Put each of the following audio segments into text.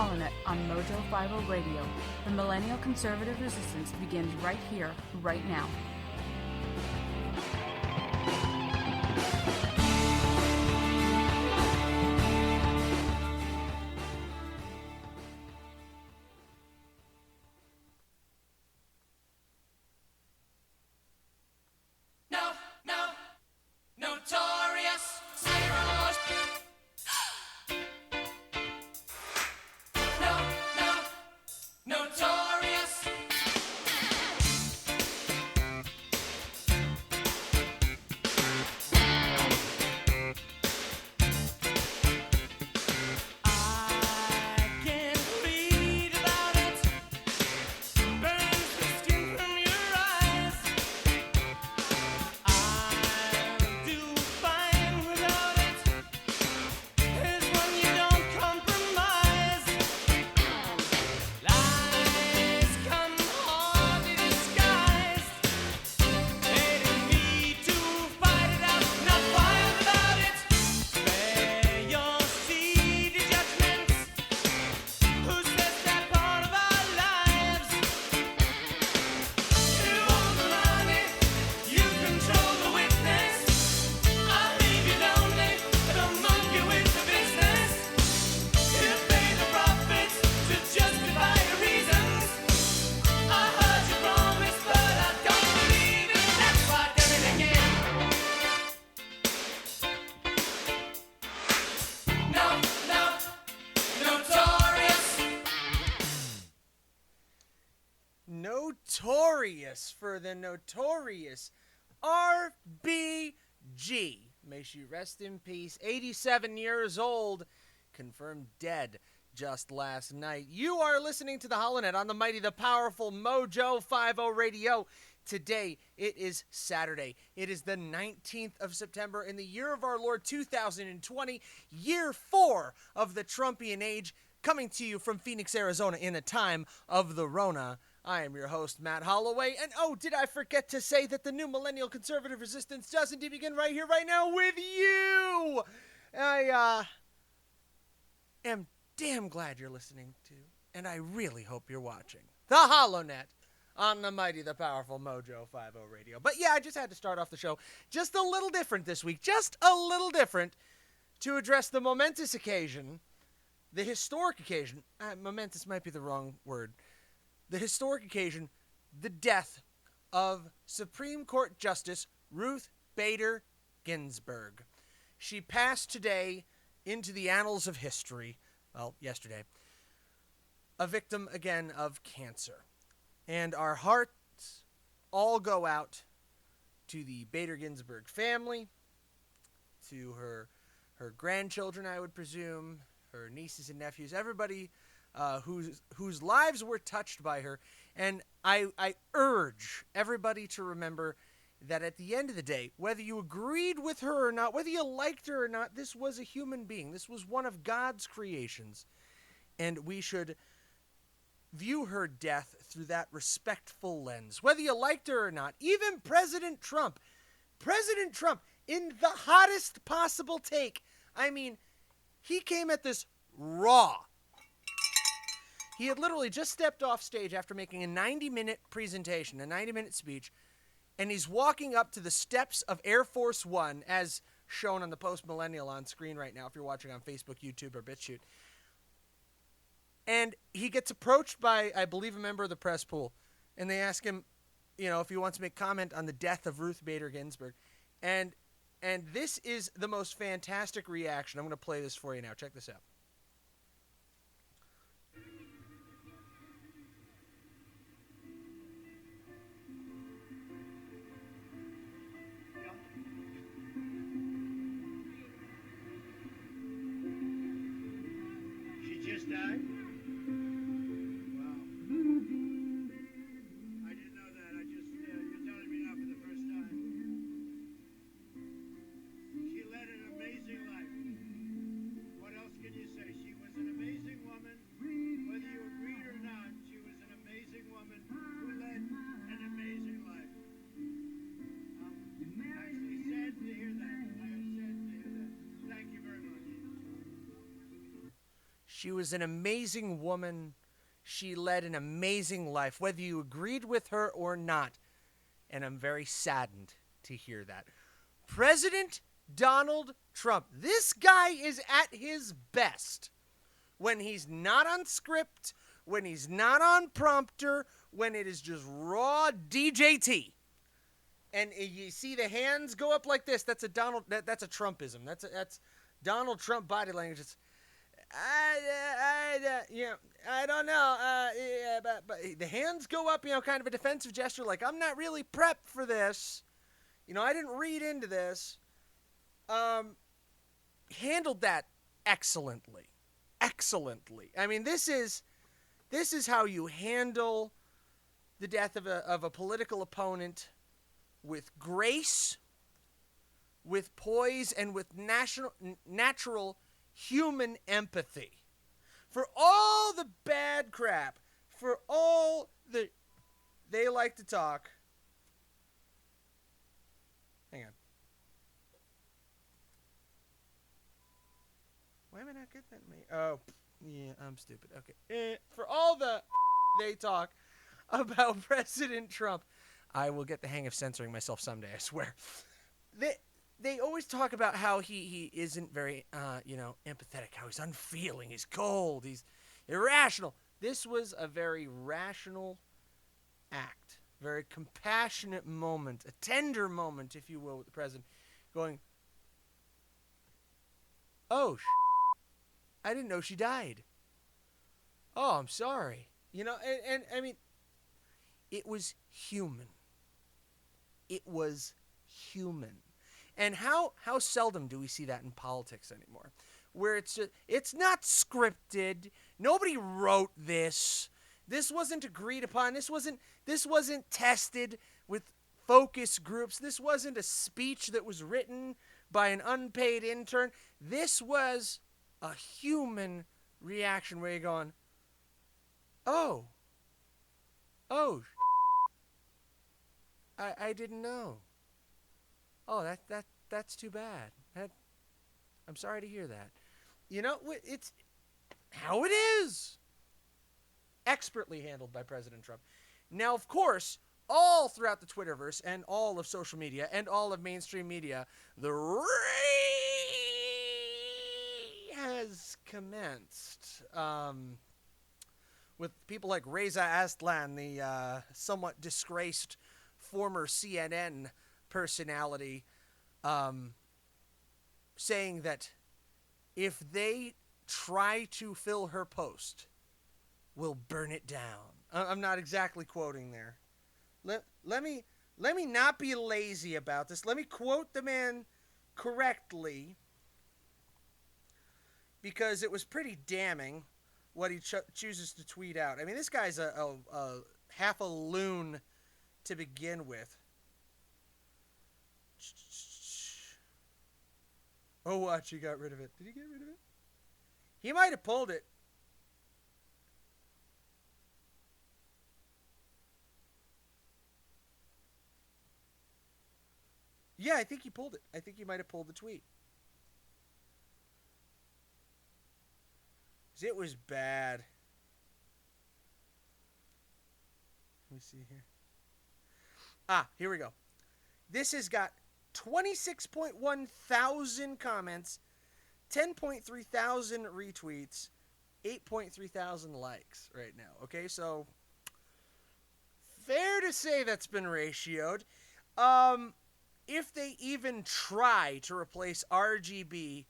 Holonet on Mojo 50 Radio. The millennial conservative resistance begins right here, right now. For the notorious RBG. May she rest in peace. 87 years old, confirmed dead just last night. You are listening to the Holonet on the mighty, the powerful Mojo 50 Radio. Today, it is Saturday. It is the 19th of September in the year of our Lord 2020, year 4 of the Trumpian age, coming to you from Phoenix, Arizona in a time of the Rona. I am your host, Matt Holloway, and oh, did I forget to say that the new millennial conservative resistance does indeed begin right here, right now, with you! I, am damn glad you're listening to, and I really hope you're watching, the Holonet on the mighty, the powerful Mojo 50 Radio. But yeah, I just had to start off the show just a little different this week, just a little different, to address the momentous occasion, the historic occasion, momentous might be the wrong word, the historic occasion, the death of Supreme Court Justice Ruth Bader Ginsberg. She passed today into the annals of history, well, yesterday, a victim again of cancer. And our hearts all go out to the Bader Ginsberg family, to her grandchildren, I would presume, her nieces and nephews, everybody whose lives were touched by her. And I urge everybody to remember that at the end of the day, whether you agreed with her or not, whether you liked her or not, this was a human being. This was one of God's creations. And we should view her death through that respectful lens. Whether you liked her or not, even President Trump, in the hottest possible take, I mean, he came at this raw. He had literally just stepped off stage after making a 90-minute presentation, a 90-minute speech, and he's walking up to the steps of Air Force One, as shown on the Post-Millennial on screen right now, if you're watching on Facebook, YouTube, or BitChute. And he gets approached by, I believe, a member of the press pool, and they ask him, if he wants to make comment on the death of Ruth Bader Ginsburg. And this is the most fantastic reaction. I'm going to play this for you now. Check this out. Died? Wow. I didn't know that. You're telling me now for the first time. She led an amazing life. What else can you She was an amazing woman. She led an amazing life, whether you agreed with her or not. And I'm very saddened to hear that. President Donald Trump. This guy is at his best when he's not on script, when he's not on prompter, when it is just raw DJT. And you see the hands go up like this. That's a Trumpism. That's Donald Trump body language. It's, I don't know. But the hands go up, kind of a defensive gesture, like I'm not really prepped for this. I didn't read into this. Handled that excellently. I mean, this is how you handle the death of a political opponent, with grace, with poise, and with natural human empathy. For all the bad crap, for all the they like to talk. Hang on. Why am I not getting that? Oh, yeah, I'm stupid. Okay. For all the they talk about President Trump, I will get the hang of censoring myself someday, I swear. They always talk about how he isn't very, empathetic, how he's unfeeling, he's cold, he's irrational. This was a very rational act, very compassionate moment, a tender moment, if you will, with the president, going, oh, I didn't know she died. Oh, I'm sorry. And I mean, it was human. It was human. And how seldom do we see that in politics anymore? Where it's not scripted. Nobody wrote this. This wasn't agreed upon. This wasn't tested with focus groups. This wasn't a speech that was written by an unpaid intern. This was a human reaction where you're going, oh, I didn't know. Oh, that's too bad. I'm sorry to hear that. It's how it is. Expertly handled by President Trump. Now, of course, all throughout the Twitterverse and all of social media and all of mainstream media, the rage has commenced. With people like Reza Aslan, the somewhat disgraced former CNN personality, saying that if they try to fill her post, we'll burn it down. I'm not exactly quoting there. Let me not be lazy about this. Let me quote the man correctly, because it was pretty damning what he chooses to tweet out. I mean, this guy's a half a loon to begin with. Oh, watch, he got rid of it. Did he get rid of it? He might have pulled it. Yeah, I think he pulled it. I think he might have pulled the tweet. It was bad. Let me see here. Here we go. This has got 26.1 thousand comments, 10.3 thousand retweets, 8.3 thousand likes right now. Okay, so fair to say that's been ratioed. If they even try to replace RBG,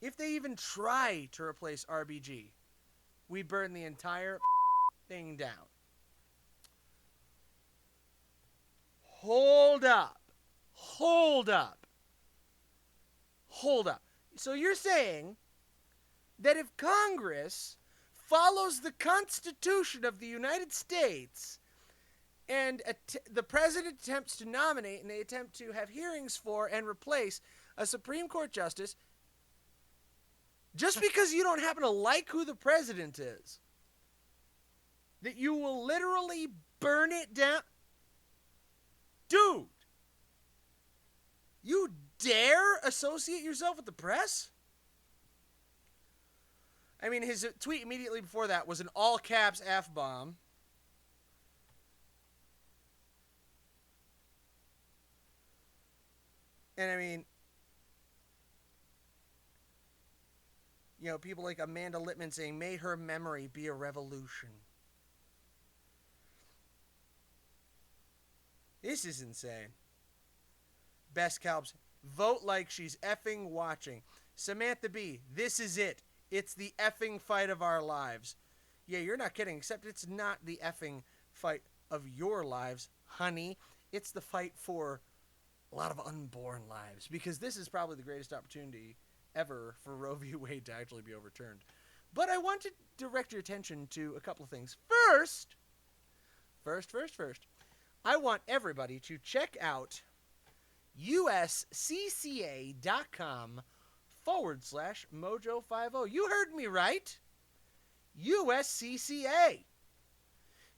if they even try to replace RBG, we burn the entire thing down. Hold up. So you're saying that if Congress follows the Constitution of the United States and the president attempts to nominate and they attempt to have hearings for and replace a Supreme Court justice, just because you don't happen to like who the president is, that you will literally burn it down? Dude, you dare associate yourself with the press? I mean, his tweet immediately before that was an all-caps F-bomb. And I mean, you know, people like Amanda Littman saying, may her memory be a revolution. This is insane. Best Calbs, vote like she's effing watching. Samantha B, this is it. It's the effing fight of our lives. Yeah, you're not kidding, except it's not the effing fight of your lives, honey. It's the fight for a lot of unborn lives, because this is probably the greatest opportunity ever for Roe v. Wade to actually be overturned. But I want to direct your attention to a couple of things. First, I want everybody to check out uscca.com/Mojo50. You heard me right. USCCA.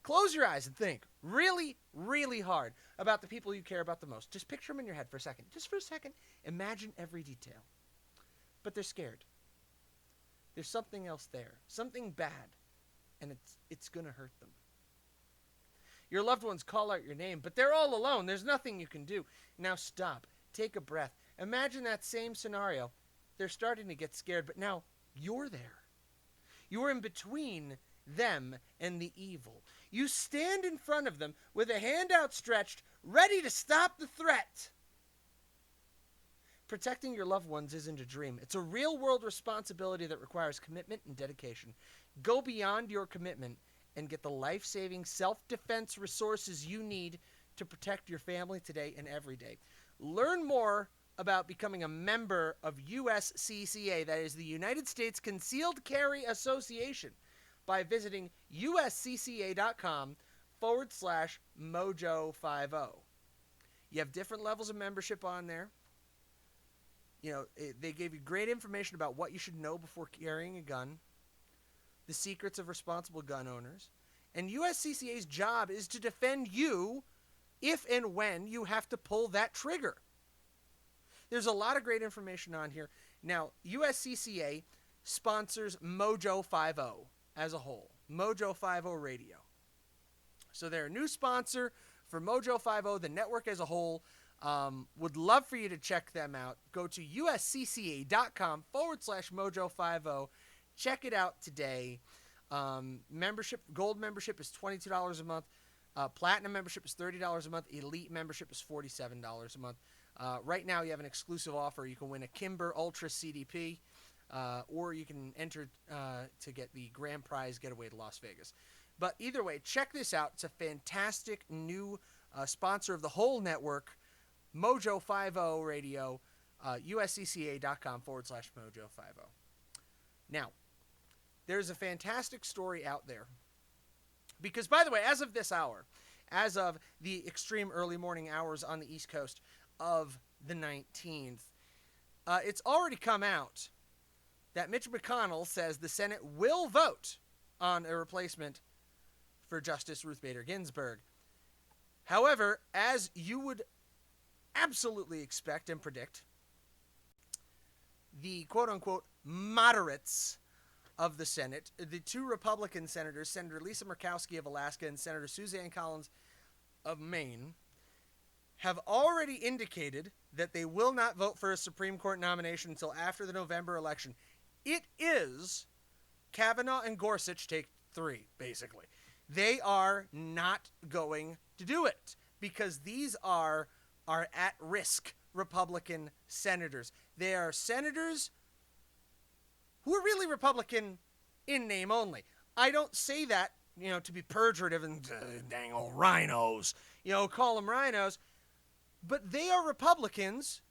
Close your eyes and think really, really hard about the people you care about the most. Just picture them in your head for a second. Just for a second. Imagine every detail. But they're scared. There's something else there. Something bad. And it's going to hurt them. Your loved ones call out your name, but they're all alone. There's nothing you can do. Now stop. Take a breath. Imagine that same scenario. They're starting to get scared, but now you're there. You're in between them and the evil. You stand in front of them with a hand outstretched, ready to stop the threat. Protecting your loved ones isn't a dream. It's a real-world responsibility that requires commitment and dedication. Go beyond your commitment and get the life-saving self-defense resources you need to protect your family today and every day. Learn more about becoming a member of USCCA, that is the United States Concealed Carry Association, by visiting uscca.com/Mojo50. You have different levels of membership on there. You know, they gave you great information about what you should know before carrying a gun, the secrets of responsible gun owners, and USCCA's job is to defend you if and when you have to pull that trigger. There's a lot of great information on here. Now, USCCA sponsors Mojo50 as a whole, Mojo50 Radio. So they're a new sponsor for Mojo50, the network as a whole. Would love for you to check them out. Go to uscca.com/Mojo50. Check it out today. Membership, gold membership is $22 a month. Platinum membership is $30 a month. Elite membership is $47 a month. Right now you have an exclusive offer. You can win a Kimber Ultra CDP, or you can enter to get the grand prize getaway to Las Vegas. But either way, check this out. It's a fantastic new sponsor of the whole network, Mojo50 Radio, uscca.com/Mojo50. Now, there's a fantastic story out there. Because, by the way, as of this hour, as of the extreme early morning hours on the East Coast of the 19th, it's already come out that Mitch McConnell says the Senate will vote on a replacement for Justice Ruth Bader Ginsburg. However, as you would absolutely expect and predict, the quote-unquote moderates of the Senate, the two Republican senators, Senator Lisa Murkowski of Alaska and Senator Suzanne Collins of Maine, have already indicated that they will not vote for a Supreme Court nomination until after the November election. It is Kavanaugh and Gorsuch take 3, basically. They are not going to do it because these are at-risk Republican senators. They are senators who are really Republican in name only. I don't say that, to be pejorative and dang old rhinos, call them rhinos. But they are Republicans,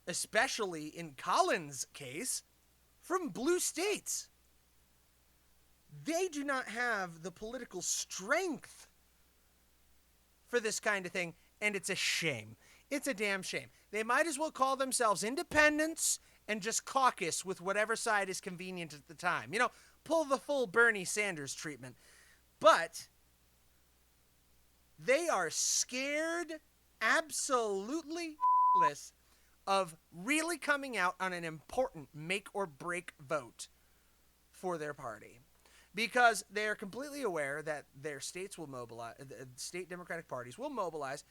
especially in Collins' case, from blue states. They do not have the political strength for this kind of thing, and it's a shame. It's a damn shame. They might as well call themselves independents and just caucus with whatever side is convenient at the time. Pull the full Bernie Sanders treatment. But they are scared absolutely of really coming out on an important make or break vote for their party, because they are completely aware that their states will mobilize, the state Democratic parties will mobilize,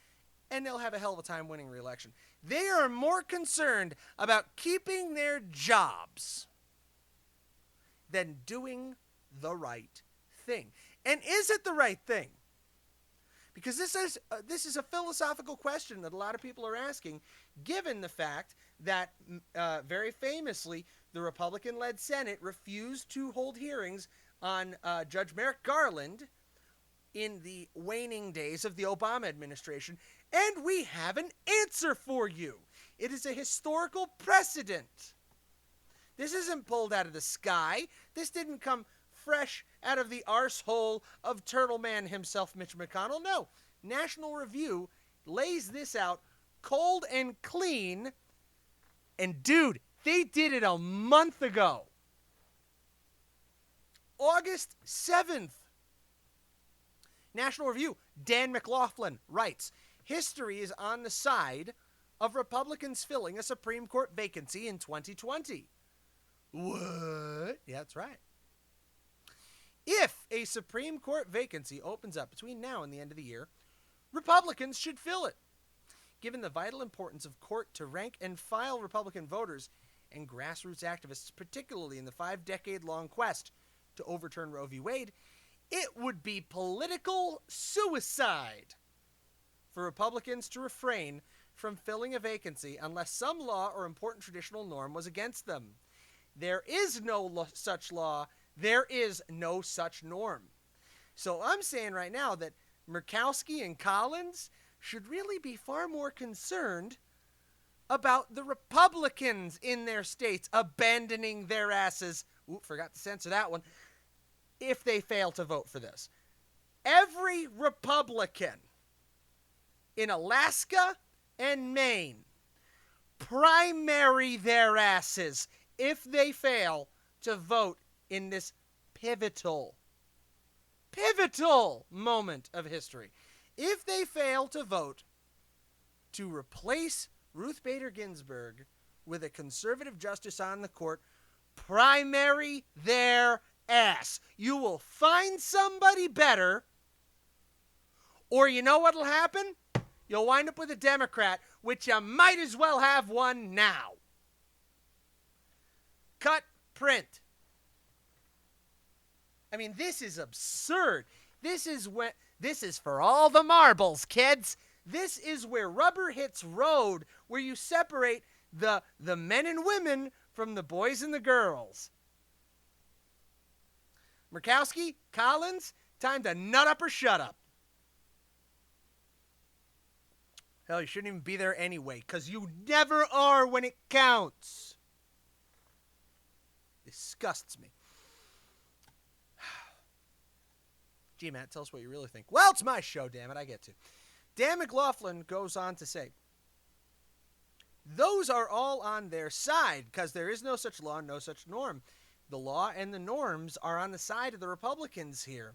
and they'll have a hell of a time winning re-election. They are more concerned about keeping their jobs than doing the right thing. And is it the right thing? Because this is a philosophical question that a lot of people are asking, given the fact that very famously the Republican-led Senate refused to hold hearings on Judge Merrick Garland in the waning days of the Obama administration. And we have an answer for you. It is a historical precedent. This isn't pulled out of the sky. This didn't come fresh out of the arsehole of Turtle Man himself, Mitch McConnell. No, National Review lays this out cold and clean. And dude, they did it a month ago. August 7th. National Review, Dan McLaughlin writes, history is on the side of Republicans filling a Supreme Court vacancy in 2020. What? Yeah, that's right. If a Supreme Court vacancy opens up between now and the end of the year, Republicans should fill it. Given the vital importance of court to rank and file Republican voters and grassroots activists, particularly in the 5-decade-long quest to overturn Roe v. Wade, it would be political suicide for Republicans to refrain from filling a vacancy unless some law or important traditional norm was against them. There is no such law. There is no such norm. So I'm saying right now that Murkowski and Collins should really be far more concerned about the Republicans in their states abandoning their asses. Ooh, forgot to censor that one. If they fail to vote for this. Every Republican in Alaska and Maine primary their asses if they fail to vote in this pivotal moment of history. If they fail to vote to replace Ruth Bader Ginsburg with a conservative justice on the court, primary their ass. You will find somebody better, or you know what'll happen? You'll wind up with a Democrat, which you might as well have one now. Cut, print. I mean, this is absurd. This is for all the marbles, kids. This is where rubber hits road, where you separate the men and women from the boys and the girls. Murkowski, Collins, time to nut up or shut up. Hell, you shouldn't even be there anyway, because you never are when it counts. Disgusts me. Gee, Matt, tell us what you really think. Well, it's my show, damn it, I get to. Dan McLaughlin goes on to say, those are all on their side, because there is no such law, no such norm. The law and the norms are on the side of the Republicans here.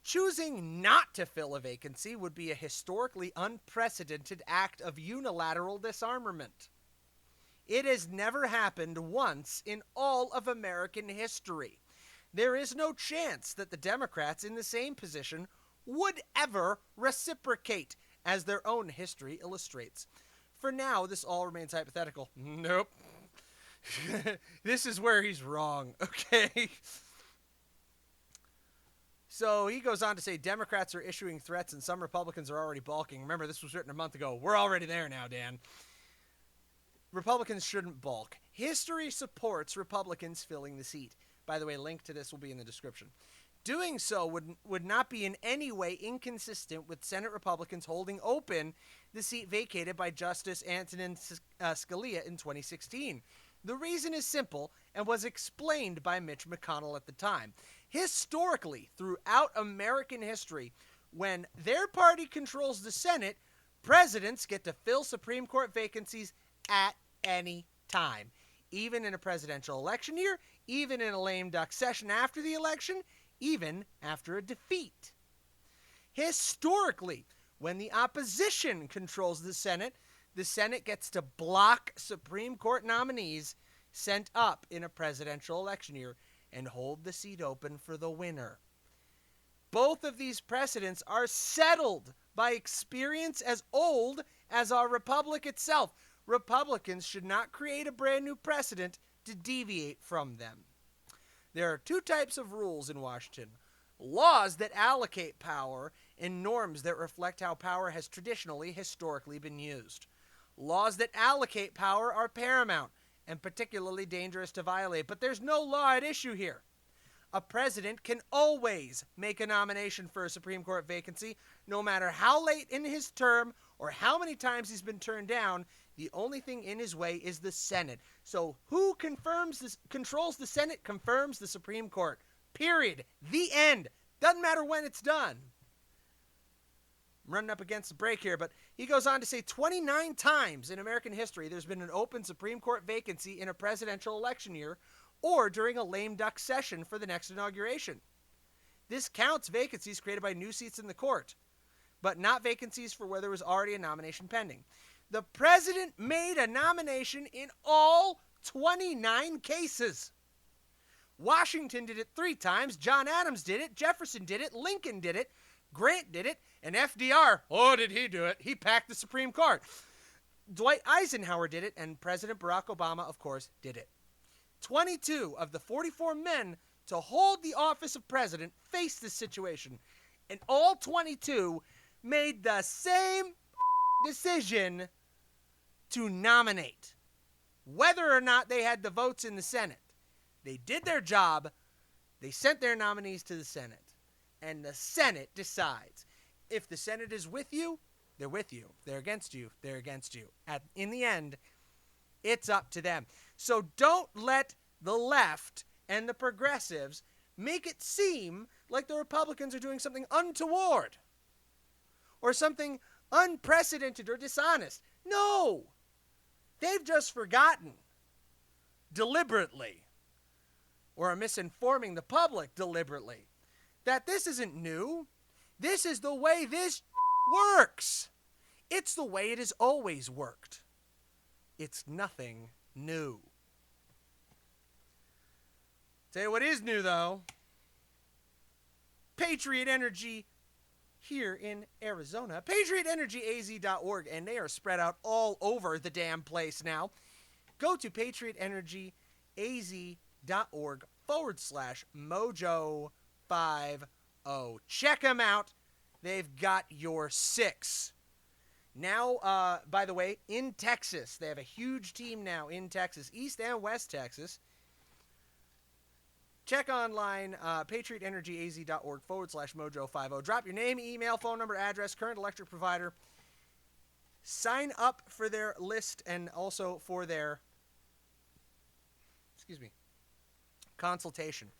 Choosing not to fill a vacancy would be a historically unprecedented act of unilateral disarmament. It has never happened once in all of American history. There is no chance that the Democrats in the same position would ever reciprocate, as their own history illustrates. For now, this all remains hypothetical. Nope. This is where he's wrong, okay? So he goes on to say Democrats are issuing threats and some Republicans are already balking. Remember, this was written a month ago. We're already there now, Dan. Republicans shouldn't balk. History supports Republicans filling the seat. By the way, link to this will be in the description. Doing so would not be in any way inconsistent with Senate Republicans holding open the seat vacated by Justice Antonin Scalia in 2016. The reason is simple and was explained by Mitch McConnell at the time. Historically, throughout American history, when their party controls the Senate, presidents get to fill Supreme Court vacancies at any time. Even in a presidential election year, even in a lame duck session after the election, even after a defeat. Historically, when the opposition controls the Senate, the Senate gets to block Supreme Court nominees sent up in a presidential election year and hold the seat open for the winner. Both of these precedents are settled by experience as old as our republic itself. Republicans should not create a brand new precedent to deviate from them. There are two types of rules in Washington: laws that allocate power and norms that reflect how power has historically been used. Laws that allocate power are paramount and particularly dangerous to violate, but there's no law at issue here. A president can always make a nomination for a Supreme Court vacancy, no matter how late in his term or how many times he's been turned down. The only thing in his way is the Senate. So who controls the Senate confirms the Supreme Court. Period. The end. Doesn't matter when it's done. I'm running up against the break here, but he goes on to say 29 times in American history there's been an open Supreme Court vacancy in a presidential election year or during a lame duck session for the next inauguration. This counts vacancies created by new seats in the court, but not vacancies for where there was already a nomination pending. The president made a nomination in all 29 cases. Washington did it 3 times, John Adams did it, Jefferson did it, Lincoln did it, Grant did it, and FDR, oh, did he do it? He packed the Supreme Court. Dwight Eisenhower did it, and President Barack Obama, of course, did it. 22 of the 44 men to hold the office of president faced this situation, and all 22 made the same decision to nominate, whether or not they had the votes in the Senate. They did their job. They sent their nominees to the Senate, and the Senate decides. If the Senate is with you, they're with you. They're against you, they're against you. In the end, it's up to them. So don't let the left and the progressives make it seem like the Republicans are doing something untoward or something unprecedented or dishonest. No! They've just forgotten deliberately, or are misinforming the public deliberately, that this isn't new. This is the way this works. It's the way it has always worked. It's nothing new. Tell you what is new, though. Patriot Energy here in Arizona. PatriotEnergyAZ.org, and they are spread out all over the damn place now. Go to PatriotEnergyAZ.org/Mojo50. Check them out. They've got your 6. Now, by the way, in Texas, they have a huge team now in Texas, East and West Texas. Check online, PatriotEnergyAZ.org/Mojo50. Drop your name, email, phone number, address, current electric provider. Sign up for their list and also for their, consultation.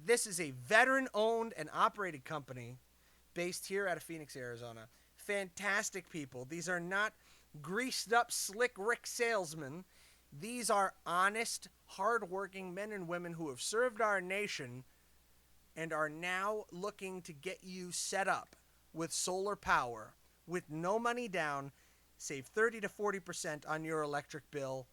This is a veteran-owned and operated company based here out of Phoenix, Arizona. Fantastic people. These are not greased-up, slick Rick salesmen. These are honest, hard-working men and women who have served our nation and are now looking to get you set up with solar power with no money down, save 30 to 40% on your electric bill,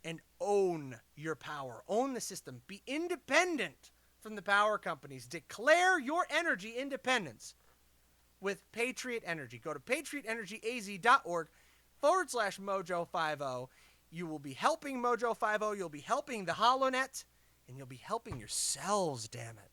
and own your power. Own the system. Be independent from the power companies. Declare your energy independence with Patriot Energy. Go to PatriotEnergyAZ.org/Mojo50. You will be helping Mojo50, you'll be helping the HoloNet, and you'll be helping yourselves, damn it.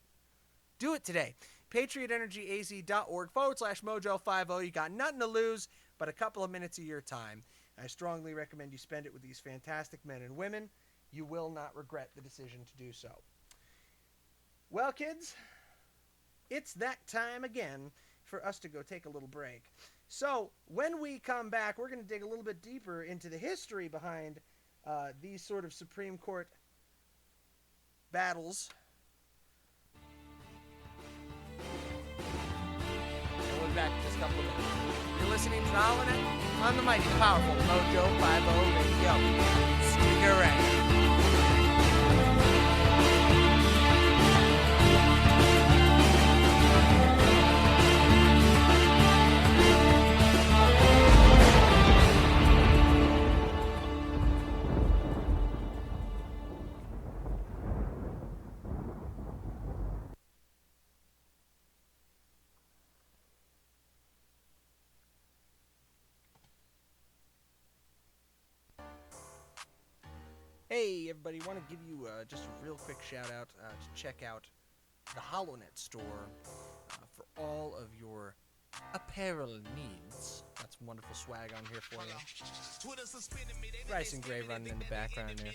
Do it today. PatriotEnergyAZ.org/Mojo50. You got nothing to lose but a couple of minutes of your time. I strongly recommend you spend it with these fantastic men and women. You will not regret the decision to do so. Well, kids, it's that time again for us to go take a little break. So when we come back, we're going to dig a little bit deeper into the history behind these sort of Supreme Court battles. And we'll be back in just a couple of minutes. You're listening to the HoloNet on the mighty, powerful Mojo50 Radio. Stick around. Hey, everybody, want to give you just a real quick shout out to check out the HoloNet store for all of your apparel needs. That's wonderful swag on here for you. Bryson Gray running in the background there.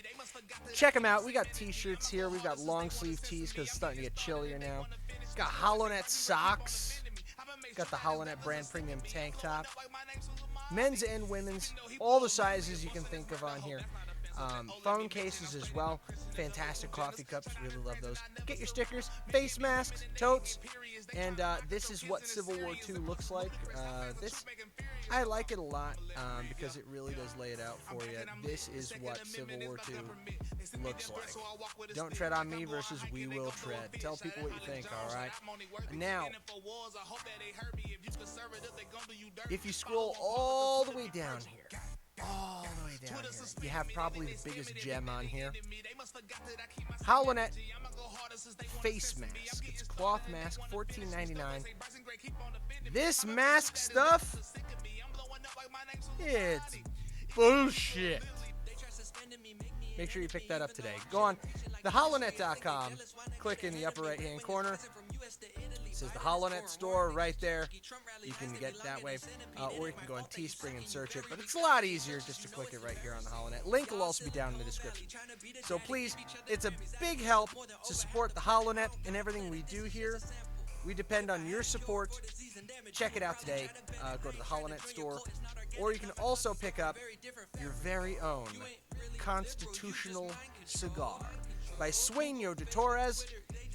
Check them out. We got t-shirts here. We've got long sleeve tees because it's starting to get chillier now. Got HoloNet socks. Got the HoloNet brand premium tank top. Men's and women's. All the sizes you can think of on here. Phone cases as well. Fantastic coffee cups. Really love those. Get your stickers, face masks, totes. And this is what Civil War II looks like. I like it a lot because it really does lay it out for you. This is what Civil War II looks like. Don't tread on me versus we will tread. Tell people what you think, all right? Now, if you scroll all the way down here, you have probably the biggest gem on here. HoloNet face mask. It's cloth mask, $14.99. This mask stuff, it's bullshit. Make sure you pick that up today. Go on theholonet.com. Click in the upper right-hand corner. It says the HoloNet store right there. You can get it that way. Or you can go on Teespring and search it. But it's a lot easier just to click it right here on the HoloNet. Link will also be down in the description. So please, it's a big help to support the HoloNet and everything we do here. We depend on your support. Check it out today. Go to the HoloNet store. Or you can also pick up your very own Constitutional Cigar by Sueño de Torres.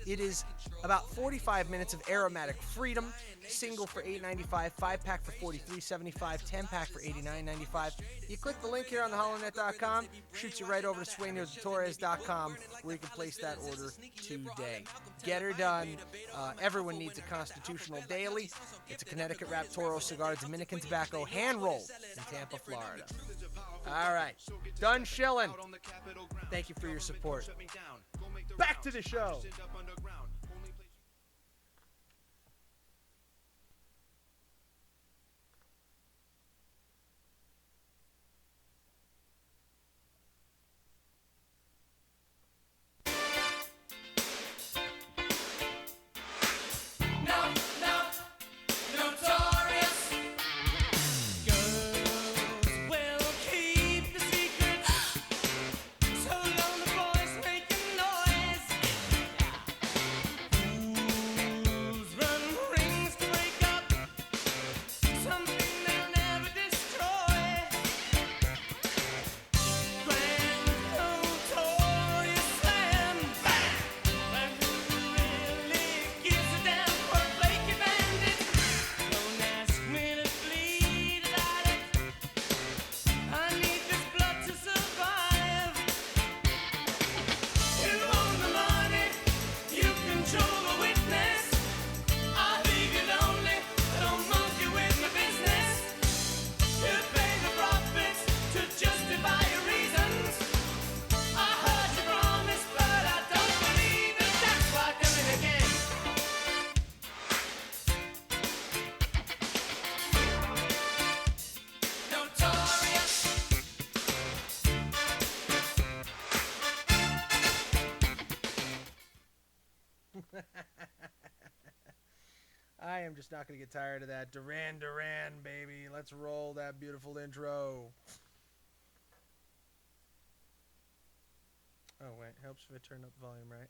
It is about 45 minutes of aromatic freedom. Single for $8.95, 5-pack for $43.75, 10-pack for $89.95. You click the link here on theholonet.com, shoots you right over to sueñodetorres.com, where you can place that order today. Get her done. Everyone needs a Constitutional daily. It's a Connecticut wrapped Toro cigar, Dominican tobacco, hand rolled in Tampa, Florida. All right, done shilling. Thank you for your support. Back to the show. I am just not going to get tired of that. Duran Duran, baby. Let's roll that beautiful intro. Oh, wait. Helps if I turn up volume, right?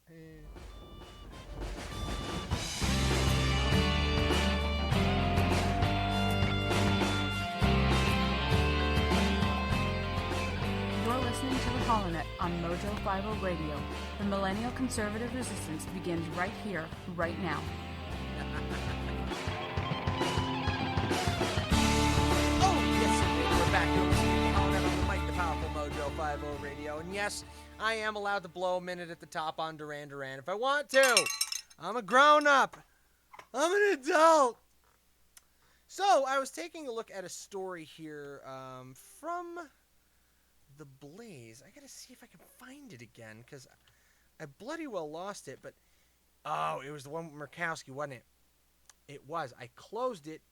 You're listening to the HoloNet on Mojo 50 Radio. The millennial conservative resistance begins right here, right now. Mojo 50 Radio, and yes, I am allowed to blow a minute at the top on Duran Duran if I want to. I'm a grown-up. I'm an adult. So, I was taking a look at a story here from The Blaze. I gotta see if I can find it again, because I bloody well lost it, but... Oh, it was the one with Murkowski, wasn't it? It was. I closed it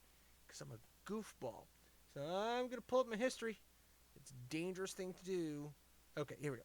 because I'm a goofball. So I'm going to pull up my history. It's a dangerous thing to do. Okay, here we go.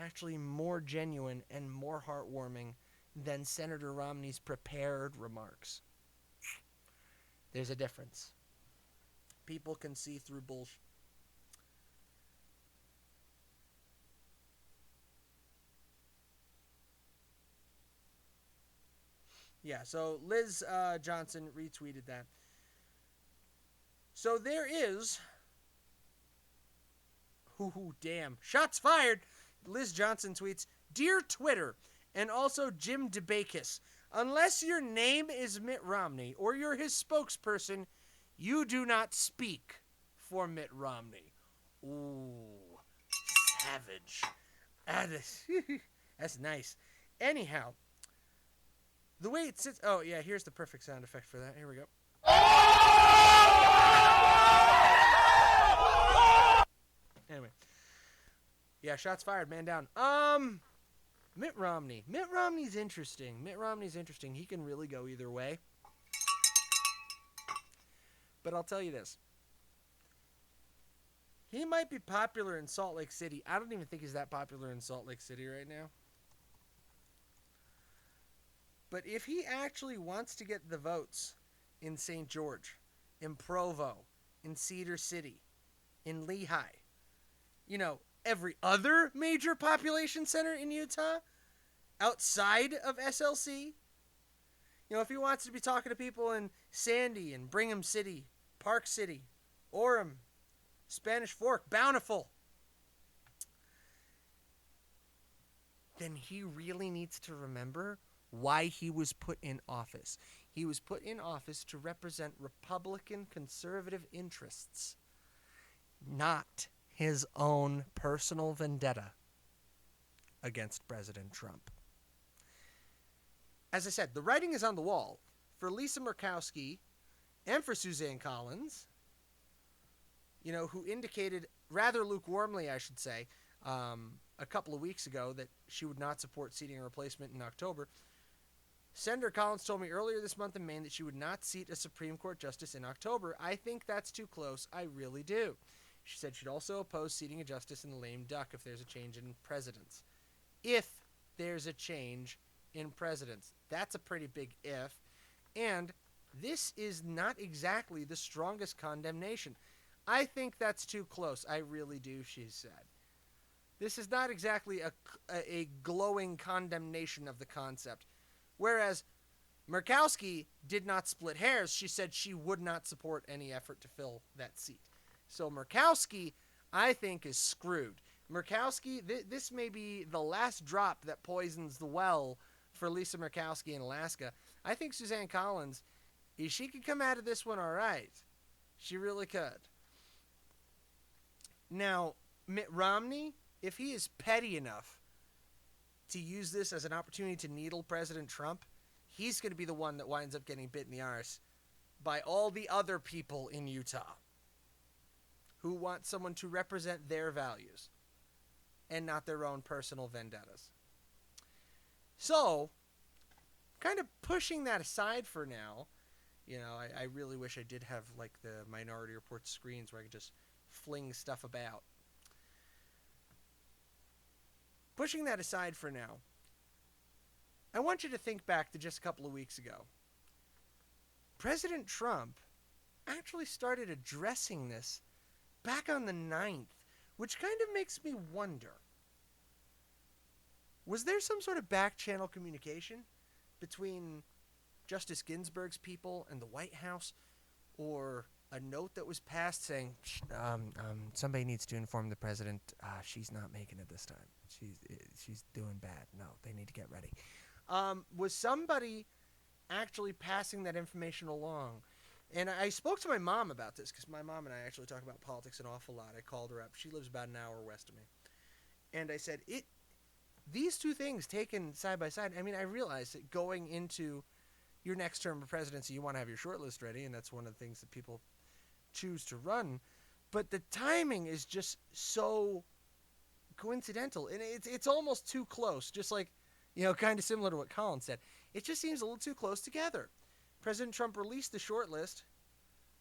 actually more genuine and more heartwarming than Senator Romney's prepared remarks. There's a difference. People can see through bullshit. Yeah, so Liz Johnson retweeted that. So there is... damn. Shots fired! Liz Johnson tweets, "Dear Twitter, and also Jim DeBakis, unless your name is Mitt Romney or you're his spokesperson, you do not speak for Mitt Romney." Ooh, savage. That's nice. Anyhow, the way it sits... Oh, yeah, here's the perfect sound effect for that. Here we go. Anyway. Yeah, shots fired, man down. Mitt Romney. Mitt Romney's interesting. He can really go either way. But I'll tell you this. He might be popular in Salt Lake City. I don't even think he's that popular in Salt Lake City right now. But if he actually wants to get the votes in St. George, in Provo, in Cedar City, in Lehigh, you know, every other major population center in Utah outside of SLC, you know, if he wants to be talking to people in Sandy and Brigham City, Park City, Orem, Spanish Fork, Bountiful, then he really needs to remember why he was put in office. He was put in office to represent Republican conservative interests, not his own personal vendetta against President Trump. As I said, the writing is on the wall for Lisa Murkowski and for Suzanne Collins, you know, who indicated rather lukewarmly, I should say, a couple of weeks ago that she would not support seating a replacement in October. Senator Collins told me earlier this month in Maine that she would not seat a Supreme Court justice in October. I think that's too close. I really do. She said she'd also oppose seating a justice in the lame duck if there's a change in presidents. If there's a change in presidents. That's a pretty big if. And this is not exactly the strongest condemnation. I think that's too close. I really do, she said. This is not exactly a glowing condemnation of the concept. Whereas Murkowski did not split hairs. She said she would not support any effort to fill that seat. So Murkowski, I think, is screwed. Murkowski, this may be the last drop that poisons the well for Lisa Murkowski in Alaska. I think Suzanne Collins, she could come out of this one all right. She really could. Now, Mitt Romney, if he is petty enough to use this as an opportunity to needle President Trump, he's going to be the one that winds up getting bit in the arse by all the other people in Utah who want someone to represent their values and not their own personal vendettas. So, kind of pushing that aside for now, you know, I really wish I did have like the Minority Report screens where I could just fling stuff about. Pushing that aside for now, I want you to think back to just a couple of weeks ago. President Trump actually started addressing this back on the 9th, which kind of makes me wonder. Was there some sort of back channel communication between Justice Ginsburg's people and the White House, or a note that was passed saying, somebody needs to inform the president she's not making it this time. She's doing bad. No, they need to get ready. Was somebody actually passing that information along? And I spoke to my mom about this, because my mom and I actually talk about politics an awful lot. I called her up. She lives about an hour west of me. And I said, these two things taken side by side, I mean, I realize that going into your next term of presidency, you want to have your shortlist ready, and that's one of the things that people choose to run. But the timing is just so coincidental, and it's almost too close, just like, you know, kind of similar to what Colin said. It just seems a little too close together. President Trump released the shortlist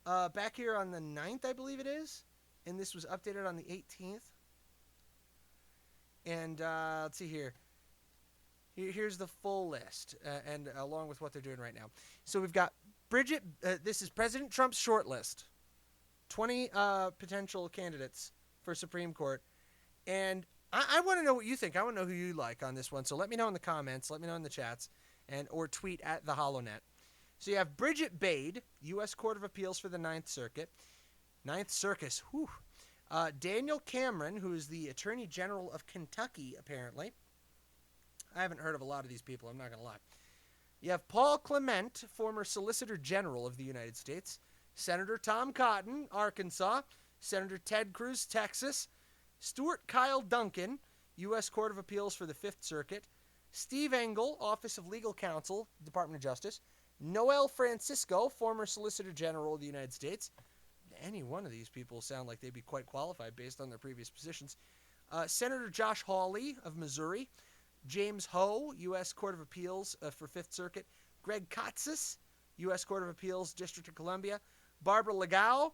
back here on the 9th, I believe it is, and this was updated on the 18th. And let's see here. Here's the full list, and along with what they're doing right now. So we've got Bridget. This is President Trump's short list. 20 potential candidates for Supreme Court. And I want to know what you think. I want to know who you like on this one. So let me know in the comments. Let me know in the chats. Or tweet at the HoloNet. So you have Bridget Bade, U.S. Court of Appeals for the Ninth Circuit. Ninth Circus. Whew. Daniel Cameron, who is the Attorney General of Kentucky, apparently. I haven't heard of a lot of these people, I'm not going to lie. You have Paul Clement, former Solicitor General of the United States. Senator Tom Cotton, Arkansas. Senator Ted Cruz, Texas. Stuart Kyle Duncan, U.S. Court of Appeals for the Fifth Circuit. Steve Engel, Office of Legal Counsel, Department of Justice. Noel Francisco, former Solicitor General of the United States. Any one of these people sound like they'd be quite qualified based on their previous positions. Senator Josh Hawley of Missouri. James Ho, U.S. Court of Appeals for Fifth Circuit. Greg Katsas, U.S. Court of Appeals, District of Columbia. Barbara Legao,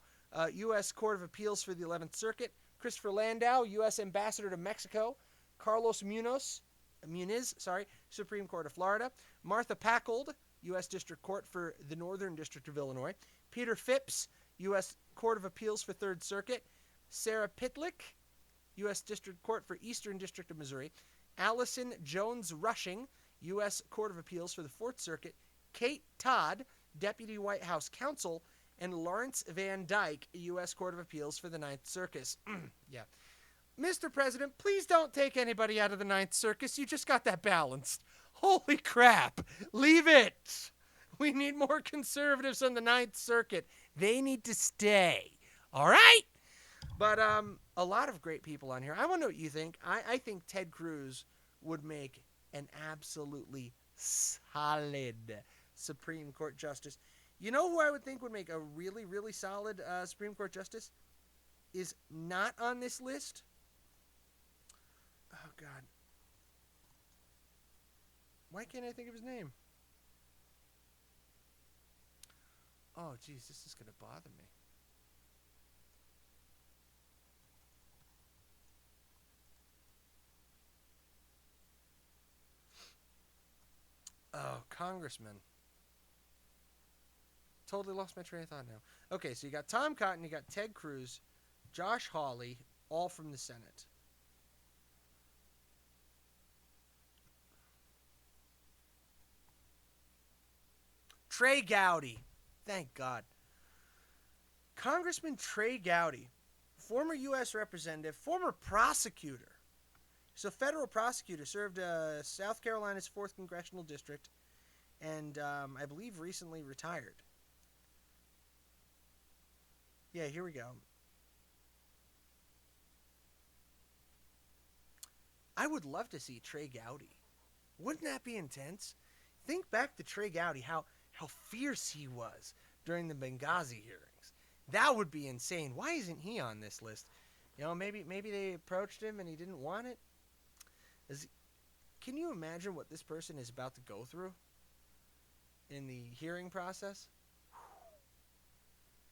U.S. Court of Appeals for the 11th Circuit. Christopher Landau, U.S. Ambassador to Mexico. Carlos Muniz, Supreme Court of Florida. Martha Packold, U.S. District Court for the Northern District of Illinois. Peter Phipps, U.S. Court of Appeals for Third Circuit. Sarah Pitlick, U.S. District Court for Eastern District of Missouri. Allison Jones-Rushing, U.S. Court of Appeals for the Fourth Circuit. Kate Todd, Deputy White House Counsel. And Lawrence Van Dyke, U.S. Court of Appeals for the Ninth Circus. Yeah. Mr. President, please don't take anybody out of the Ninth Circus. You just got that balanced. Holy crap. Leave it. We need more conservatives on the Ninth Circuit. They need to stay. All right? But a lot of great people on here. I want to know what you think. I think Ted Cruz would make an absolutely solid Supreme Court justice. You know who I would think would make a really, really solid Supreme Court justice? Is not on this list. Oh, God. Why can't I think of his name? Oh, geez, this is going to bother me. Oh, Congressman. Totally lost my train of thought now. Okay, so you got Tom Cotton, you got Ted Cruz, Josh Hawley, all from the Senate. Trey Gowdy. Thank God. Congressman Trey Gowdy, former U.S. representative, former prosecutor. So federal prosecutor, served South Carolina's 4th Congressional District, and I believe recently retired. Yeah, here we go. I would love to see Trey Gowdy. Wouldn't that be intense? Think back to Trey Gowdy, how fierce he was during the Benghazi hearings. That would be insane. Why isn't he on this list? You know, maybe they approached him and he didn't want it. Can you imagine what this person is about to go through in the hearing process?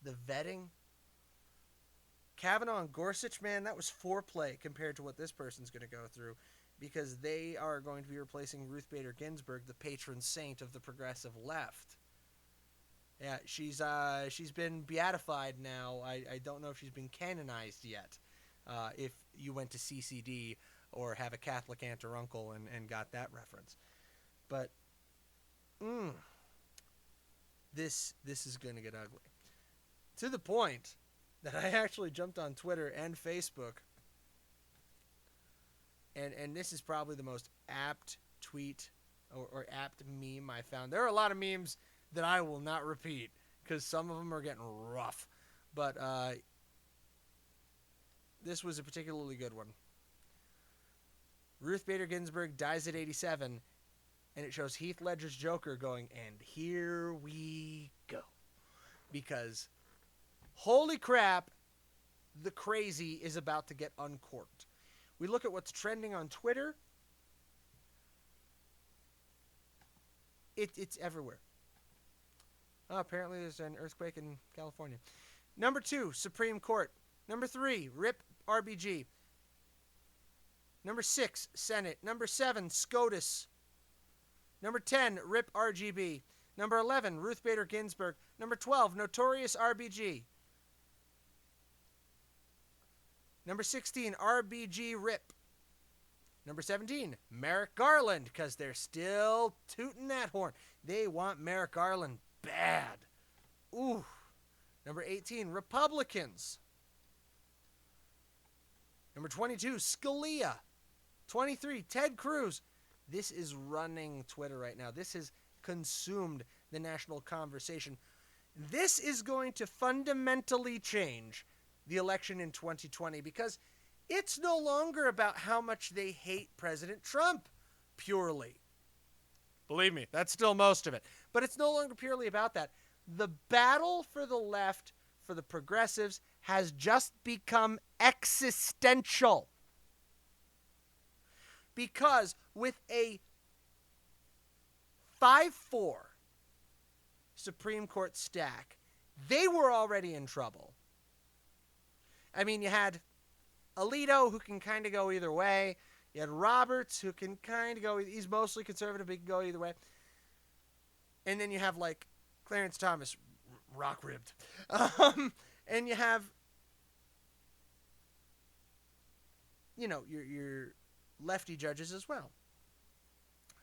The vetting. Kavanaugh and Gorsuch, man, that was foreplay compared to what this person's going to go through, because they are going to be replacing Ruth Bader Ginsburg, the patron saint of the progressive left. Yeah, she's been beatified now. I don't know if she's been canonized yet. If you went to CCD or have a Catholic aunt or uncle and got that reference. But this is going to get ugly. To the point that I actually jumped on Twitter and Facebook, and this is probably the most apt tweet or apt meme I found. There are a lot of memes that I will not repeat because some of them are getting rough. But this was a particularly good one. Ruth Bader Ginsburg dies at 87, and it shows Heath Ledger's Joker going, and here we go. Because, holy crap, the crazy is about to get uncorked. We look at what's trending on Twitter. It's everywhere. Oh, apparently there's an earthquake in California. Number 2, Supreme Court. Number 3, RIP RBG. Number 6, Senate. Number 7, SCOTUS. Number 10, RIP RGB. Number 11, Ruth Bader Ginsburg. Number 12, Notorious RBG. Number 16, RBG RIP. Number 17, Merrick Garland, because they're still tooting that horn. They want Merrick Garland bad. Ooh. Number 18, Republicans. Number 22, Scalia. 23, Ted Cruz. This is running Twitter right now. This has consumed the national conversation. This is going to fundamentally change the election in 2020 because it's no longer about how much they hate President Trump purely. Believe me, that's still most of it. But it's no longer purely about that. The battle for the left, for the progressives, has just become existential. Because with a 5-4 Supreme Court stack, they were already in trouble. I mean, you had Alito, who can kind of go either way. You had Roberts, who can kind of go, he's mostly conservative, but he can go either way. And then you have, like, Clarence Thomas, rock-ribbed. And you have, you know, your lefty judges as well.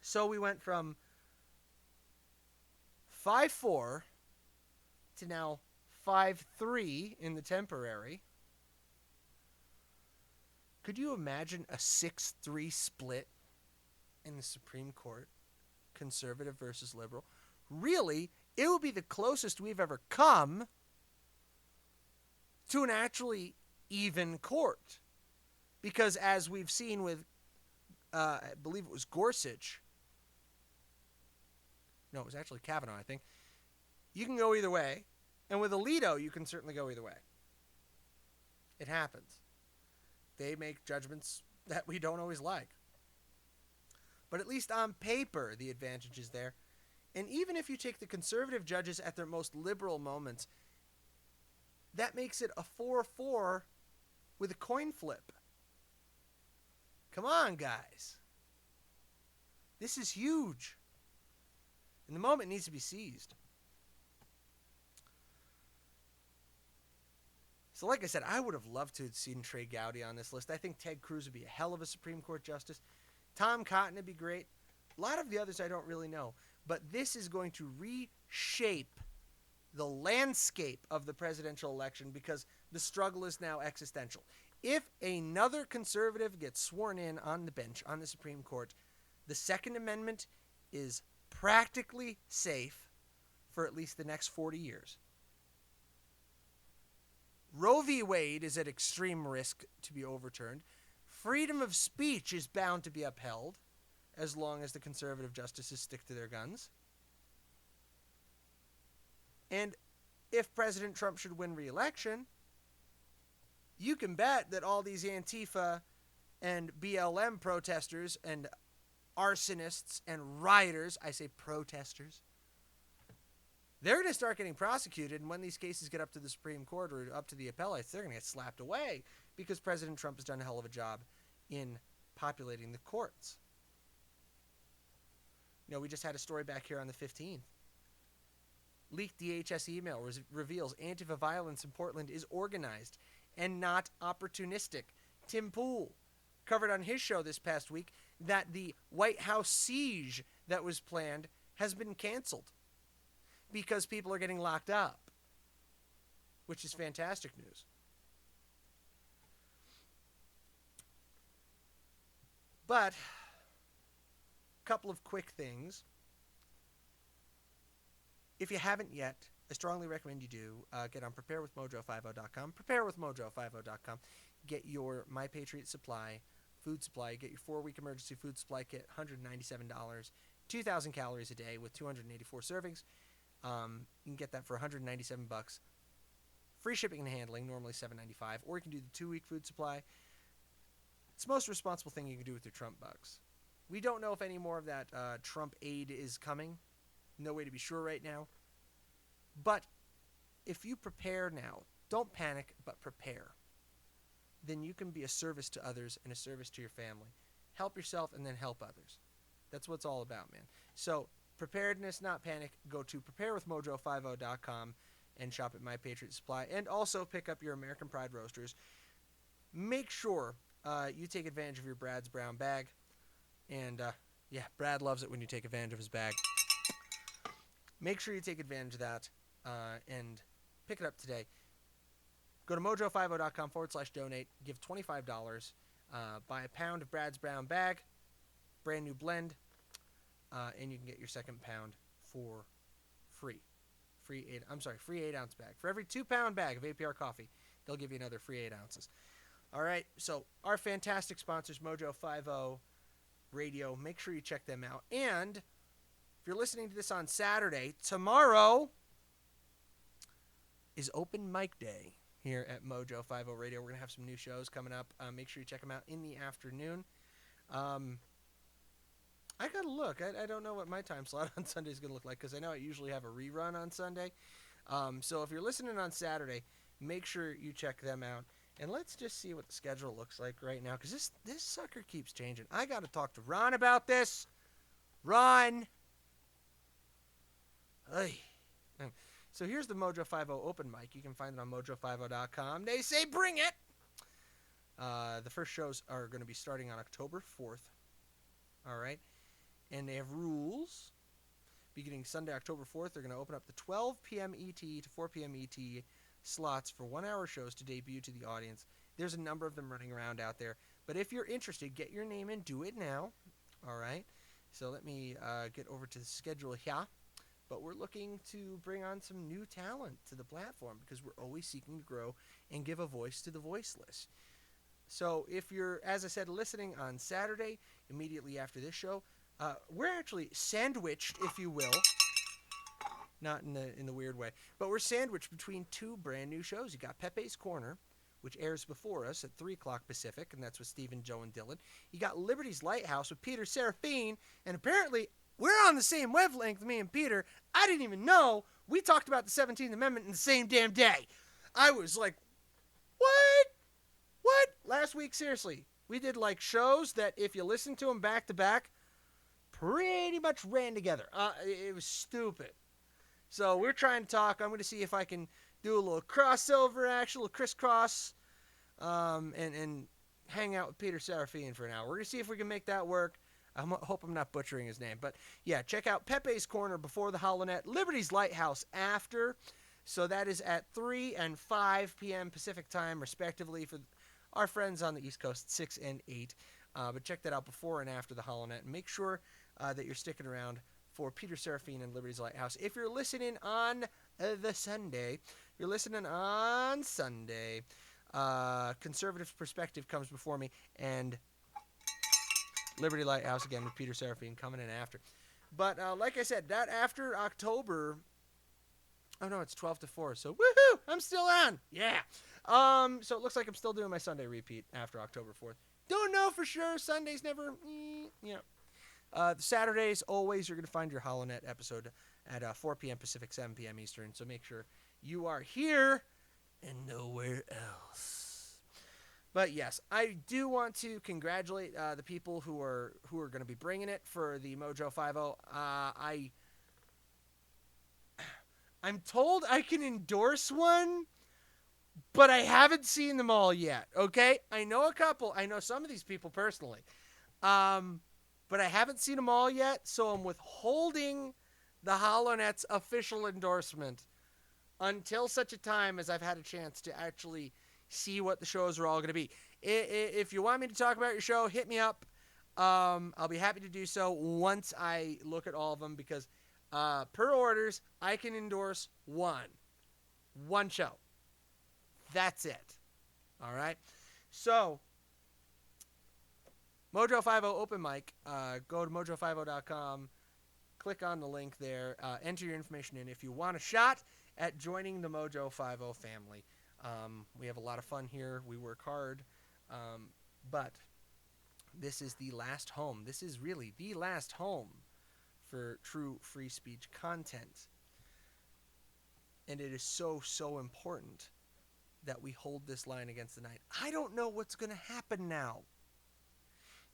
So we went from 5-4 to now 5-3 in the temporary. Could you imagine a 6-3 split in the Supreme Court? Conservative versus liberal. Really, it would be the closest we've ever come to an actually even court. Because as we've seen with, I believe it was Gorsuch. No, it was actually Kavanaugh, I think. You can go either way. And with Alito, you can certainly go either way. It happens. They make judgments that we don't always like. But at least on paper, the advantage is there. And even if you take the conservative judges at their most liberal moments, that makes it a 4-4 with a coin flip. Come on, guys. This is huge. And the moment needs to be seized. So like I said, I would have loved to have seen Trey Gowdy on this list. I think Ted Cruz would be a hell of a Supreme Court justice. Tom Cotton would be great. A lot of the others I don't really know. But this is going to reshape the landscape of the presidential election because the struggle is now existential. If another conservative gets sworn in on the bench on the Supreme Court, the Second Amendment is practically safe for at least the next 40 years. Roe v. Wade is at extreme risk to be overturned. Freedom of speech is bound to be upheld as long as the conservative justices stick to their guns. And if President Trump should win re-election, you can bet that all these Antifa and BLM protesters and arsonists and rioters, I say protesters, they're going to start getting prosecuted, and when these cases get up to the Supreme Court or up to the appellates, they're going to get slapped away because President Trump has done a hell of a job in populating the courts. You know, we just had a story back here on the 15th. Leaked DHS email reveals Antifa violence in Portland is organized and not opportunistic. Tim Pool covered on his show this past week that the White House siege that was planned has been canceled because people are getting locked up, which is fantastic news. But a couple of quick things. If you haven't yet, I strongly recommend you do. Get on preparewithmojo50.com. Preparewithmojo50.com. Get your My Patriot Supply food supply. Get your 4-week emergency food supply kit, $197, 2,000 calories a day with 284 servings. You can get that for $197. Free shipping and handling, normally $7.95. Or you can do the 2-week food supply. It's the most responsible thing you can do with your Trump bucks. We don't know if any more of that Trump aid is coming. No way to be sure right now. But if you prepare now, don't panic, but prepare. then you can be a service to others and a service to your family. Help yourself and then help others. That's what it's all about, man. So, preparedness, not panic. Go to preparewithmojo50.com and shop at My Patriot Supply. And also pick up your American Pride Roasters. Make sure you take advantage of your Brad's Brown bag. And, yeah, Brad loves it when you take advantage of his bag. Make sure you take advantage of that and pick it up today. Go to mojo50.com/donate. Give $25. Buy a pound of Brad's Brown bag. Brand new blend. And you can get your second pound for free. Free 8-ounce bag. For every 2-pound bag of APR coffee, they'll give you another free 8 ounces. All right, so our fantastic sponsors, Mojo50 Radio, make sure you check them out. And if you're listening to this on Saturday, tomorrow is open mic day here at Mojo50 Radio. We're going to have some new shows coming up. Make sure you check them out in the afternoon. I got to look. I don't know what my time slot on Sunday is going to look like because I know I usually have a rerun on Sunday. So if you're listening on Saturday, make sure you check them out. And let's just see what the schedule looks like right now because this sucker keeps changing. I got to talk to Ron about this. Ron! Ay. So here's the Mojo50 open mic. You can find it on mojo50.com. They say bring it! The first shows are going to be starting on October 4th. All right? And they have rules. Beginning Sunday, October 4th, they're going to open up the 12 p.m. ET to 4 p.m. ET slots for 1-hour shows to debut to the audience. There's a number of them running around out there. But if you're interested, get your name in. Do it now. All right? So let me get over to the schedule here. But we're looking to bring on some new talent to the platform because we're always seeking to grow and give a voice to the voiceless. So if you're, as I said, listening on Saturday, immediately after this show, we're actually sandwiched, if you will, not in the weird way, but we're sandwiched between two brand new shows. You got Pepe's Corner, which airs before us at 3 o'clock Pacific, and that's with Stephen, Joe, and Dylan. You got Liberty's Lighthouse with Peter Serafine, and apparently we're on the same wavelength, me and Peter. I didn't even know we talked about the 17th Amendment in the same damn day. I was like, what? Last week, seriously, we did like shows that if you listen to them back to back, pretty much ran together. It was stupid. So we're trying to talk. I'm going to see if I can do a little crossover action, a little crisscross, and hang out with Peter Serafine for an hour. We're going to see if we can make that work. I hope I'm not butchering his name. But yeah, check out Pepe's Corner before the HoloNet, Liberty's Lighthouse after. So that is at 3 and 5 p.m. Pacific time, respectively, for our friends on the East Coast, 6 and 8. But check that out before and after the HoloNet. And make sure that you're sticking around for Peter Serafine and Liberty's Lighthouse. If you're listening on the Sunday, Conservative Perspective comes before me, and Liberty Lighthouse again with Peter Serafine coming in after. But like I said, that after October, oh no, it's 12 to 4, so woohoo, I'm still on. Yeah. So it looks like I'm still doing my Sunday repeat after October 4th. Don't know for sure. Sundays never, The Saturdays, always, you're going to find your HoloNet episode at 4 p.m. Pacific, 7 p.m. Eastern. So make sure you are here and nowhere else. But yes, I do want to congratulate the people who are going to be bringing it for the Mojo50. I'm told I can endorse one, but I haven't seen them all yet. Okay, I know a couple. I know some of these people personally, but I haven't seen them all yet. So I'm withholding the HoloNet's official endorsement until such a time as I've had a chance to actually see what the shows are all going to be. If you want me to talk about your show, hit me up. I'll be happy to do so once I look at all of them because per orders, I can endorse one show. That's it. All right? So, Mojo50 open mic. Go to mojo50.com. Click on the link there. Enter your information in if you want a shot at joining the Mojo50 family. We have a lot of fun here. We work hard. But this is the last home. This is really the last home for true free speech content. And it is so, so important that we hold this line against the night. I don't know what's going to happen now.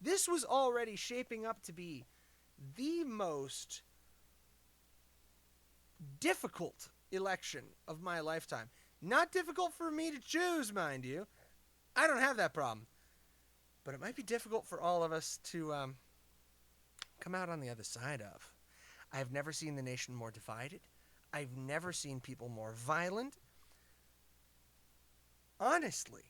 This was already shaping up to be the most difficult election of my lifetime. Not difficult for me to choose, mind you. I don't have that problem. But it might be difficult for all of us to come out on the other side of. I have never seen the nation more divided. I've never seen people more violent. Honestly,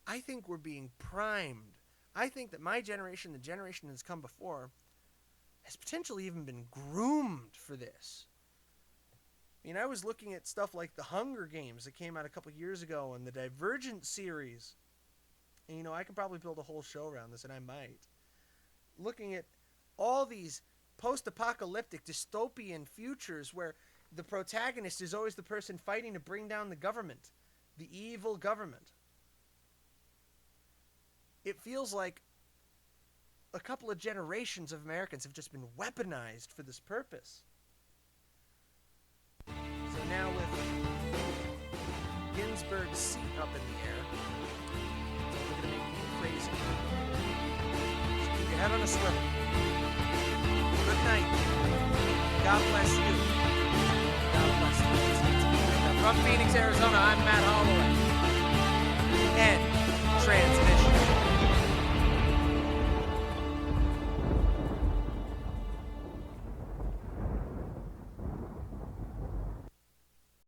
I think we're being primed. I think that my generation, the generation that's come before, has potentially even been groomed for this. I mean, I was looking at stuff like the Hunger Games that came out a couple years ago and the Divergent series. And, you know, I could probably build a whole show around this, and I might. Looking at all these post-apocalyptic dystopian futures where the protagonist is always the person fighting to bring down the government, the evil government. It feels like a couple of generations of Americans have just been weaponized for this purpose. So now with Ginsberg's seat up in the air, it's only going to make me crazy. So keep your head on a swivel. Good night. God bless you. God bless you. From Phoenix, Arizona, I'm Matt Holloway. End transmission.